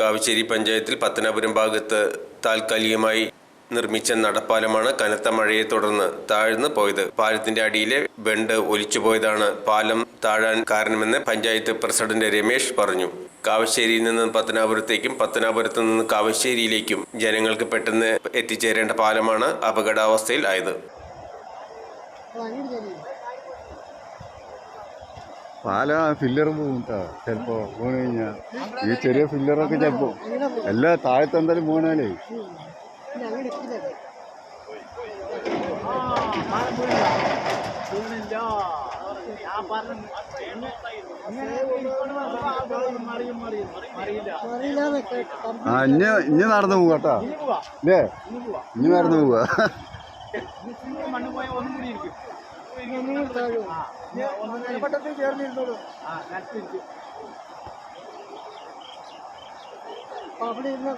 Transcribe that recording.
കാവശ്ശേരി പഞ്ചായത്തിൽ പത്തനാപുരം ഭാഗത്ത് താൽക്കാലികമായി നിർമ്മിച്ച നടപ്പാലമാണ് കനത്ത മഴയെ തുടർന്ന് താഴ്ന്നു പോയത്. പാലത്തിന്റെ അടിയിലെ ബണ്ട് ഒലിച്ചുപോയതാണ് പാലം താഴാൻ കാരണമെന്ന് പഞ്ചായത്ത് പ്രസിഡന്റ് രമേശ് പറഞ്ഞു. കാവശ്ശേരിയിൽ നിന്ന് പത്തനാപുരത്തേക്കും പത്തനാപുരത്ത് നിന്ന് കാവശ്ശേരിയിലേക്കും ജനങ്ങൾക്ക് പെട്ടെന്ന് എത്തിച്ചേരേണ്ട പാലമാണ് അപകടാവസ്ഥയിൽ ആയത്. പാല ഫില്ലർ പോകും ചിലപ്പോൾ വീണ് കഴിഞ്ഞാൽ ഈ ചെറിയ ഫില്ലറൊക്കെ ചിലപ്പോൾ എല്ലാ താഴത്ത് എന്തായാലും വീണാലേ ഇനി നടന്നു പോവാ കേട്ടാ അല്ലേ, ഇനി നടന്നു പോവാ. അവിടെ ഇരുന്ന